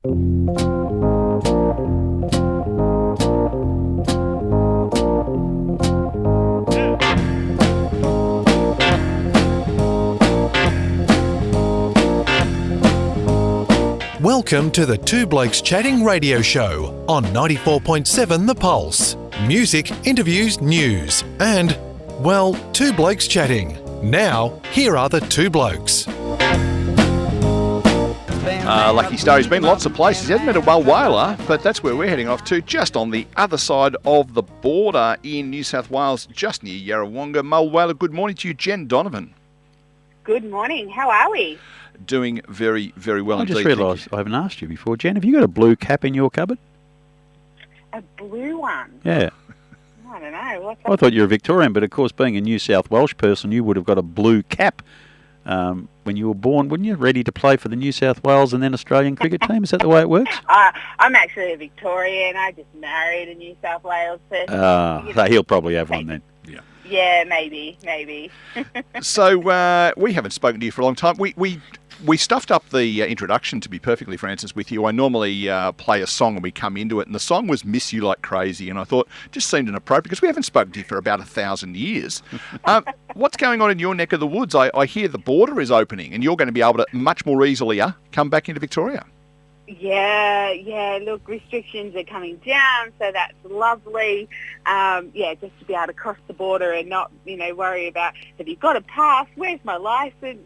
Welcome to the Two Blokes Chatting radio show on 94.7 The Pulse. Music, interviews, news, and, well, Two Blokes Chatting. Now, here are the two blokes. Lucky Star, he's been lots of places. He hasn't been to Mulwala, but that's where we're heading off to, just on the other side of the border in New South Wales, just near Yarrawonga. Mulwala, good morning to you, Jenn, Donovan. Good morning. How are we? Doing very, very well indeed. I just realised I haven't asked you before, Jen. Have you got a blue cap in your cupboard? A blue one? Yeah. I don't know. I thought you were a Victorian, but of course, being a New South Welsh person, you would have got a blue cap when you were born, wouldn't you? Ready to play for the New South Wales and then Australian cricket team? Is that the way it works? I'm actually a Victorian. I just married a New South Wales person. So he'll probably have one then. Yeah, maybe. So we haven't spoken to you for a long time. We stuffed up the introduction, to be perfectly frank with you. I normally play a song and we come into it, and the song was Miss You Like Crazy, and I thought it just seemed inappropriate because we haven't spoken to you for about 1,000 years. What's going on in your neck of the woods? I hear the border is opening and you're going to be able to much more easily come back into Victoria. Yeah. Look, restrictions are coming down, so that's lovely. Just to be able to cross the border and not, worry about, have you got a pass? Where's my license?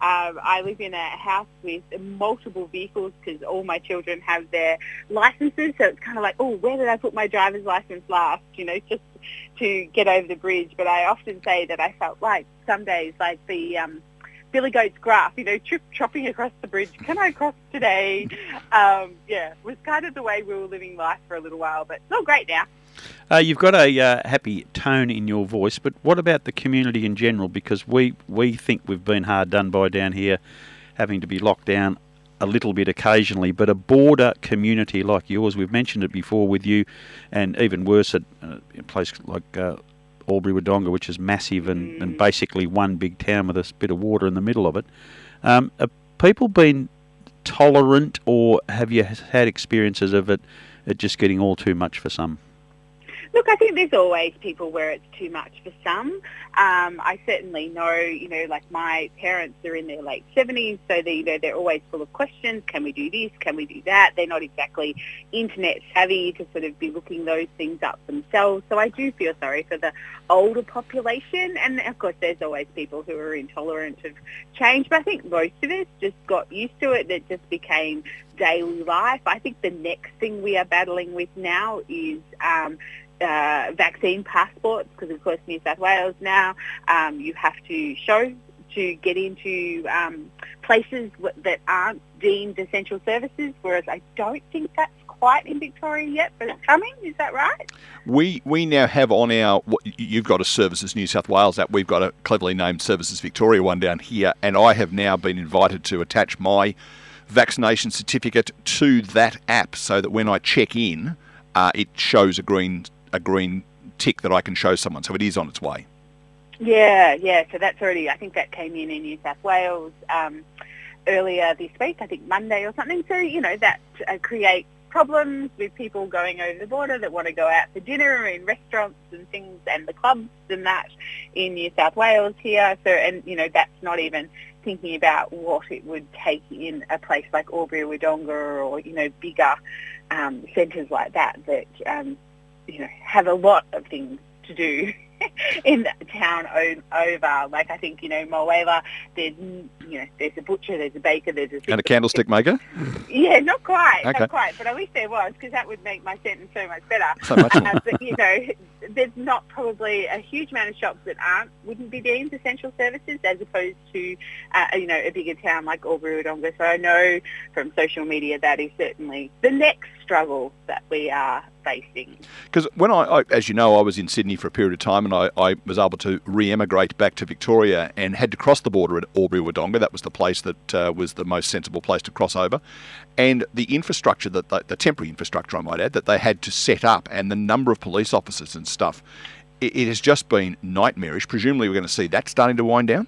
I live in a house with multiple vehicles because all my children have their licenses, so it's kind of like, where did I put my driver's license last? Just to get over the bridge. But I often say that I felt like some days, like the Billy Goat's graph, chopping across the bridge. Can I cross today? Was kind of the way we were living life for a little while, but it's all great now. You've got a happy tone in your voice, but what about the community in general? Because we think we've been hard done by down here, having to be locked down a little bit occasionally, but a border community like yours, we've mentioned it before with you, and even worse at a place like Albury-Wodonga, which is massive and basically one big town with a bit of water in the middle of it. Have people been tolerant, or have you had experiences of it just getting all too much for some? Look, I think there's always people where it's too much for some. I certainly know, like my parents are in their late 70s, so they're always full of questions. Can we do this? Can we do that? They're not exactly internet savvy to sort of be looking those things up themselves. So I do feel sorry for the older population. And of course, there's always people who are intolerant of change. But I think most of us just got used to it. It just became daily life. I think the next thing we are battling with now is vaccine passports, because of course New South Wales now you have to show to get into places that aren't deemed essential services, whereas I don't think that's quite in Victoria yet, but it's coming. Is that right? We now have on our, you've got a Services New South Wales app, we've got a cleverly named Services Victoria one down here, and I have now been invited to attach my vaccination certificate to that app so that when I check in, it shows a green tick that I can show someone. So it is on its way. Yeah. So that's already, I think that came in New South Wales earlier this week, I think Monday or something. So, that creates problems with people going over the border that want to go out for dinner in restaurants and things and the clubs and that in New South Wales here. So, and, that's not even thinking about what it would take in a place like Albury-Wodonga or, bigger centres like that have a lot of things to do in the town over. Like I think, Mulwala, there's a butcher, there's a baker, and a candlestick maker? Yeah, not quite, okay. Not quite, but I wish there was, because that would make my sentence so much better. So much more. But, there's not probably a huge amount of shops that wouldn't be deemed essential services, as opposed to, a bigger town like Albury-Wodonga. So I know from social media that is certainly the next struggle that we are facing. Because when I, as you know, I was in Sydney for a period of time, and I was able to re-emigrate back to Victoria and had to cross the border at Albury-Wodonga. That was the place that was the most sensible place to cross over. And the infrastructure, the temporary infrastructure, I might add, that they had to set up, and the number of police officers and stuff, it has just been nightmarish. Presumably we're going to see that starting to wind down?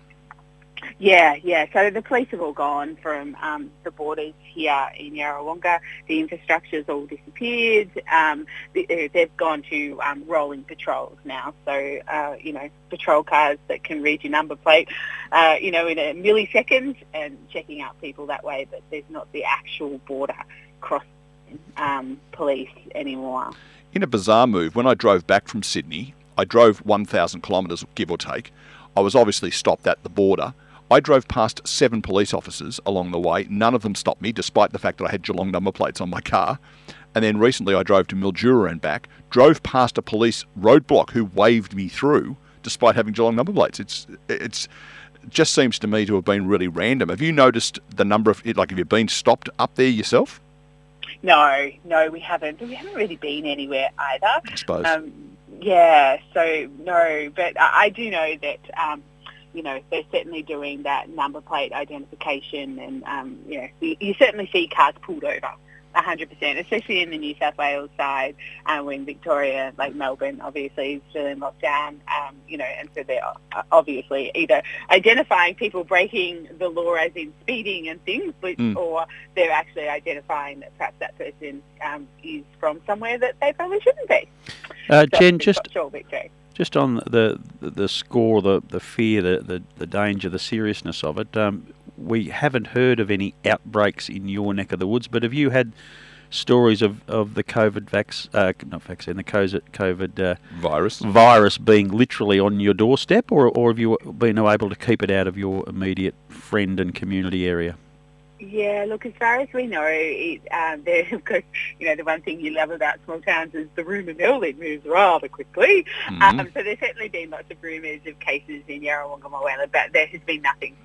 Yeah. So the police have all gone from the borders here in Yarrawonga. The infrastructure's all disappeared. They've gone to rolling patrols now. So, patrol cars that can read your number plate, in a millisecond and checking out people that way. But there's not the actual border crossing police anymore. In a bizarre move, when I drove back from Sydney, I drove 1,000 kilometres, give or take. I was obviously stopped at the border. I drove past 7 police officers along the way. None of them stopped me, despite the fact that I had Geelong number plates on my car. And then recently I drove to Mildura and back, drove past a police roadblock who waved me through, despite having Geelong number plates. It's just seems to me to have been really random. Have you noticed the number of, have you been stopped up there yourself? No, we haven't. We haven't really been anywhere either. I suppose. So no, but I do know that, they're certainly doing that number plate identification and, you certainly see cars pulled over 100%, especially in the New South Wales side, when Victoria, like Melbourne, obviously is still in lockdown, and so they're obviously either identifying people breaking the law as in speeding and things, or they're actually identifying that perhaps that person is from somewhere that they probably shouldn't be. Jen, just on the score, the fear, the danger, the seriousness of it, we haven't heard of any outbreaks in your neck of the woods, but have you had stories of the COVID virus being literally on your doorstep, or have you been able to keep it out of your immediate friend and community area? Yeah, look, as far as we know, of course, the one thing you love about small towns is the rumour mill. It moves rather quickly. So there's certainly been lots of rumours of cases in Yarrawonga, Mulwala, but there has been nothing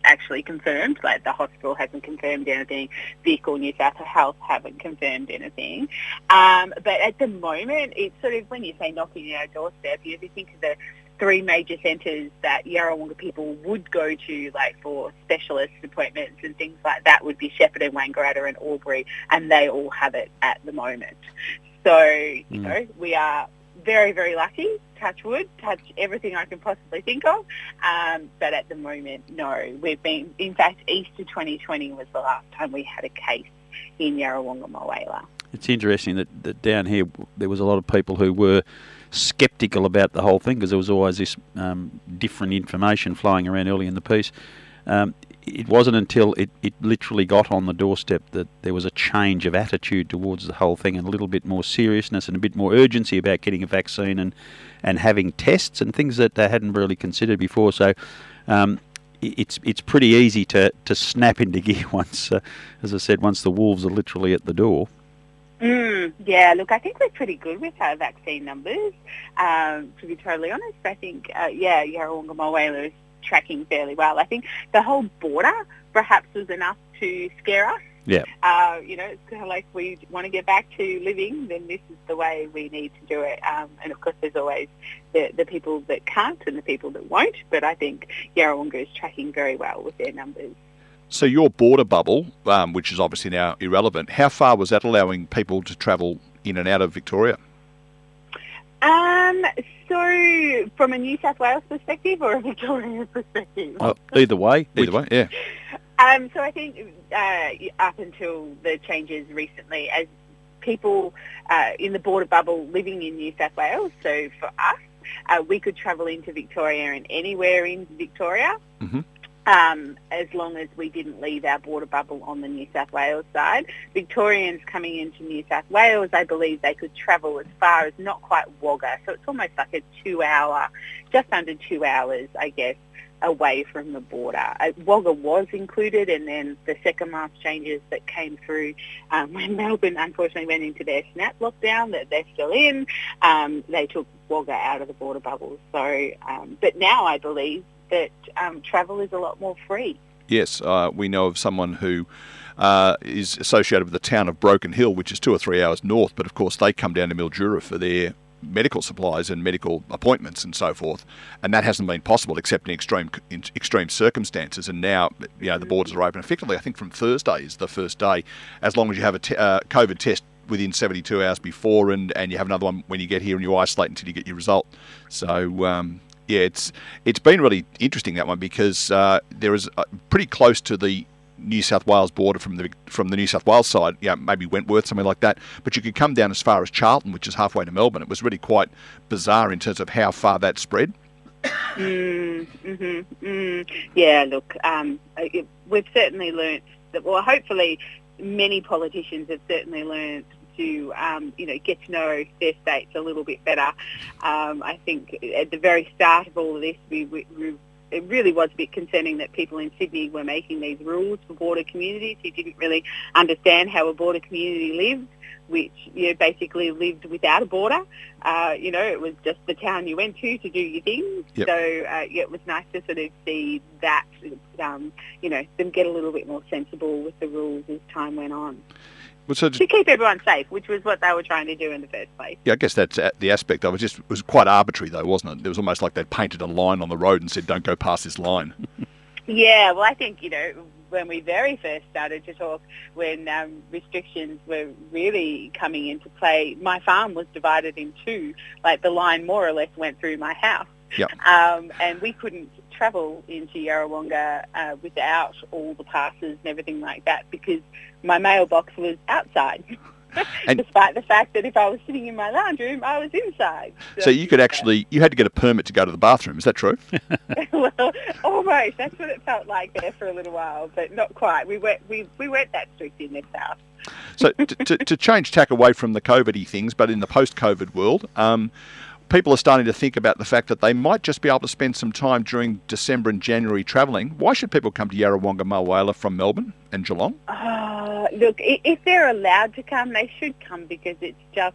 actually confirmed. Like the hospital hasn't confirmed anything. Vic or New South Health haven't confirmed anything. But at the moment, it's sort of, when you say knocking on our doorstep, you think of the 3 major centres that Yarrawonga people would go to, like for specialist appointments and things like that, would be Shepparton, Wangaratta and Albury, and they all have it at the moment. So, we are very, very lucky, touch wood, touch everything I can possibly think of. But at the moment, no. We've been, in fact, Easter 2020 was the last time we had a case in Yarrawonga, Mulwala. It's interesting that down here there was a lot of people who were sceptical about the whole thing, because there was always this different information flying around early in the piece. It wasn't until it literally got on the doorstep that there was a change of attitude towards the whole thing, and a little bit more seriousness and a bit more urgency about getting a vaccine and having tests and things that they hadn't really considered before. So it's pretty easy to snap into gear once, as I said, once the wolves are literally at the door. Yeah, look, I think we're pretty good with our vaccine numbers. To be totally honest, I think, Yarrawonga, Mulwala is tracking fairly well. I think the whole border perhaps was enough to scare us. Yeah. It's kind of like, we want to get back to living, then this is the way we need to do it. And of course, there's always the people that can't and the people that won't. But I think Yarrawonga is tracking very well with their numbers. So your border bubble, which is obviously now irrelevant, how far was that allowing people to travel in and out of Victoria? So from a New South Wales perspective or a Victoria perspective? Either way. Yeah. So I think up until the changes recently, as people in the border bubble living in New South Wales, so for us, we could travel into Victoria and anywhere in Victoria. Mm-hmm. As long as we didn't leave our border bubble on the New South Wales side. Victorians coming into New South Wales, I believe they could travel as far as not quite Wagga, so it's almost like a 2-hour, just under 2 hours, I guess, away from the border. Wagga was included, and then the second last changes that came through when Melbourne unfortunately went into their snap lockdown that they're still in, they took Wagga out of the border bubble. So, but now I believe that travel is a lot more free. Yes, we know of someone who is associated with the town of Broken Hill, which is 2 or 3 hours north, but of course they come down to Mildura for their medical supplies and medical appointments and so forth, and that hasn't been possible except in extreme circumstances. And now, the borders are open effectively. I think from Thursday is the first day, as long as you have a COVID test within 72 hours before, and you have another one when you get here, and you isolate until you get your result. So Yeah, it's been really interesting, that one, because there is pretty close to the New South Wales border from the New South Wales side, maybe Wentworth, something like that. But you could come down as far as Charlton, which is halfway to Melbourne. It was really quite bizarre in terms of how far that spread. Yeah, look, we've certainly learnt that. Well, hopefully, many politicians have certainly learnt to, get to know their states a little bit better. I think at the very start of all of this, it really was a bit concerning that people in Sydney were making these rules for border communities who didn't really understand how a border community lived, which basically lived without a border. It was just the town you went to do your things. Yep. So it was nice to sort of see that, them get a little bit more sensible with the rules as time went on. Well, so to keep everyone safe, which was what they were trying to do in the first place. Yeah, I guess that's the aspect of it. It was quite arbitrary, though, wasn't it? It was almost like they'd painted a line on the road and said, don't go past this line. Yeah, well, I think, when we very first started to talk, when restrictions were really coming into play, my farm was divided in two. Like, the line more or less went through my house. Yep. And we couldn't travel into Yarrawonga without all the passes and everything like that, because my mailbox was outside. Despite the fact that if I was sitting in my lounge room, I was inside. So you could you had to get a permit to go to the bathroom. Is that true? Well, almost. That's what it felt like there for a little while, but not quite. We weren't that strict in this house. So to change tack away from the COVID-y things, but in the post-COVID world, people are starting to think about the fact that they might just be able to spend some time during December and January travelling. Why should people come to Yarrawonga, Mulwala from Melbourne and Geelong? Look, if they're allowed to come, they should come, because it's just,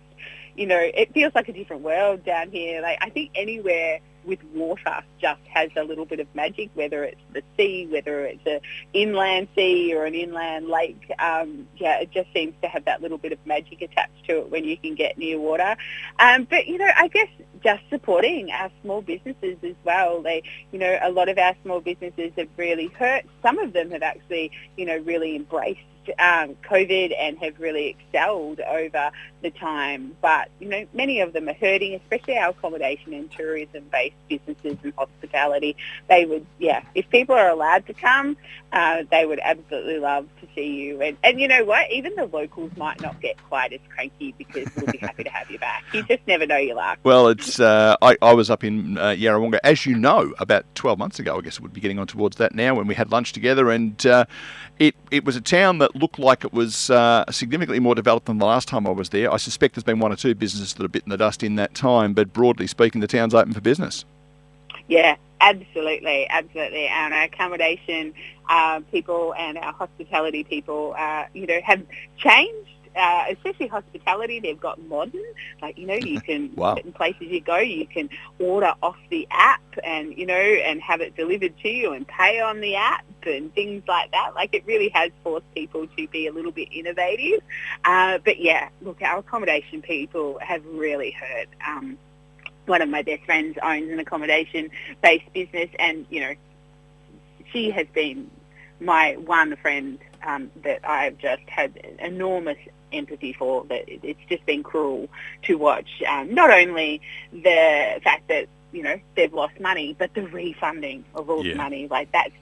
it feels like a different world down here. Like, I think anywhere with water just has a little bit of magic, whether it's the sea, whether it's an inland sea or an inland lake. It just seems to have that little bit of magic attached to it when you can get near water. But, I guess just supporting our small businesses as well. They, a lot of our small businesses have really hurt. Some of them have actually, really embraced COVID and have really excelled over the time, but many of them are hurting, especially our accommodation and tourism-based businesses and hospitality. They would, if people are allowed to come, they would absolutely love to see you. And you know what? Even the locals might not get quite as cranky, because we'll be happy to have you back. You just never know your luck. Well, it's I was up in Yarrawonga, as you know, about 12 months ago. I guess it would be getting on towards that now, when we had lunch together, and it was a town that looked like it was significantly more developed than the last time I was there. I suspect there's been one or two businesses that have bitten the dust in that time, but broadly speaking, the town's open for business. Yeah, absolutely. And our accommodation people and our hospitality people, have changed. Especially hospitality, they've got modern. Like, you can, wow. Certain places you go, you can order off the app and, and have it delivered to you and pay on the app and things like that. Like, it really has forced people to be a little bit innovative. But yeah, look, our accommodation people have really hurt. One of my best friends owns an accommodation-based business, and, she has been my one friend that I've just had enormous empathy for. That it's just been cruel to watch, not only the fact that they've lost money, but the refunding of all the money. Like, that's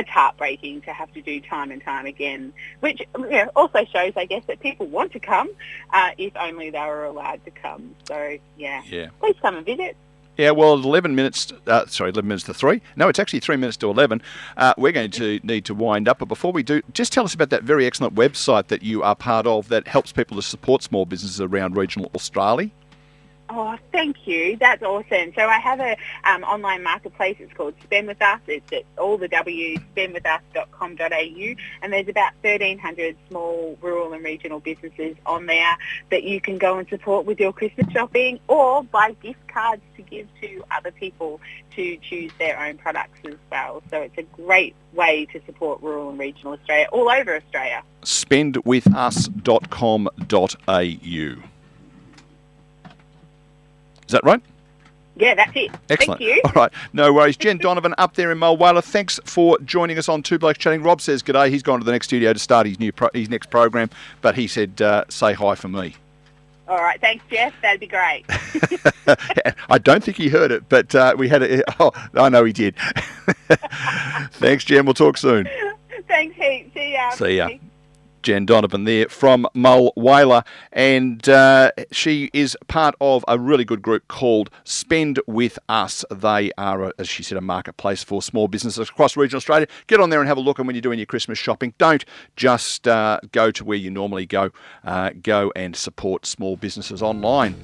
heartbreaking to have to do time and time again, which also shows, I guess, that people want to come, if only they were allowed to come. So please come and visit. Yeah, well, 11 minutes to 3. No, it's actually 3 minutes to 11. We're going to need to wind up. But before we do, just tell us about that very excellent website that you are part of that helps people to support small businesses around regional Australia. Oh, thank you. That's awesome. So I have a online marketplace. It's called Spend With Us. It's at all the W's, spendwithus.com.au, and there's about 1,300 small rural and regional businesses on there that you can go and support with your Christmas shopping, or buy gift cards to give to other people to choose their own products as well. So it's a great way to support rural and regional Australia, all over Australia. Spendwithus.com.au. Is that right? Yeah, that's it. Excellent. Thank you. All right. No worries. Jenn Donovan up there in Mulwala. Thanks for joining us on Two Blokes Chatting. Rob says g'day. He's gone to the next studio to start his next program, but he said say hi for me. All right, thanks, Jeff. That'd be great. I don't think he heard it, but we had it. Oh, I know he did. Thanks, Jen. We'll talk soon. Thanks, heaps. See ya. See ya. Jenn Donovan there from Mulwala, and she is part of a really good group called Spend With Us. They are, as she said, a marketplace for small businesses across regional Australia. Get on there and have a look, and when you're doing your Christmas shopping, don't just go to where you normally go. Go and support small businesses online.